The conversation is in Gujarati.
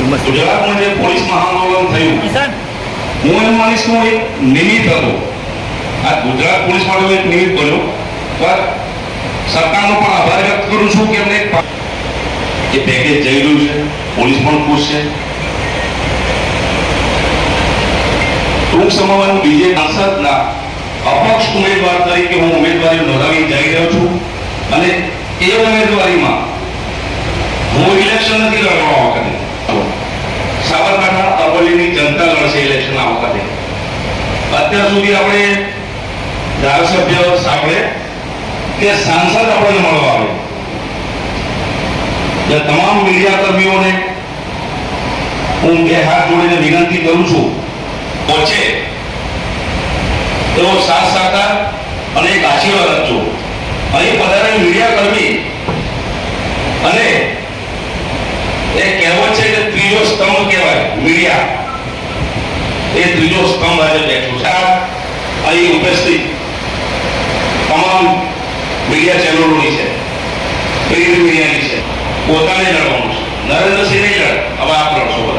ગુજરાતમાં જે પોલીસ મહાઆંદોલન થયું, હું એમ માનીશ કે એક નિમિત્ત હતો. આ ગુજરાત પોલીસ માટે એક નિમિત્ત બન્યો. પણ સરકારનો પણ આભાર વ્યક્ત કરું છું કે એમને એ પેકેજ જઈ રહ્યું છે, પોલીસ પણ ખુશ છે. ટૂંક સમયમાં બીજે સાંસદના અપક્ષ ઉમેદવાર તરીકે હું ઉમેદવારી નોંધાવી જઈ રહ્યો છું અને એ ઉમેદવારીમાં હું ઇલેક્શન નથી લડવા વખતે સાબરકાંઠા અરવલ્લીની જનતા લડશે ઇલેક્શન આ વખતે. અત્યાર સુધી આપણે ધારાસભ્ય સાંભળે કે સાંસદ આપણને મળવા આવે. તમામ મીડિયા કર્મીઓને હું બે હાથ જોડીને વિનંતી કરું છું, પહોંચે એવો સાથ સહકાર અને એક આશીર્વાદ આપજો. અહીં પધારેલ મીડિયા કર્મી અને એ કહેવત છે કે ત્રીજો સ્તંભ કહેવાય મીડિયા, એ ત્રીજો સ્તંભ આજે બેઠો છે. અહીં ઉપસ્થિત તમામ મીડિયા ચેનલોની છે, પ્રિન્ટ મીડિયાની છે, પોતાને લડવાનું છે. નરેન્દ્રસિંહ નહીં લડે, હવે આપ લડશો.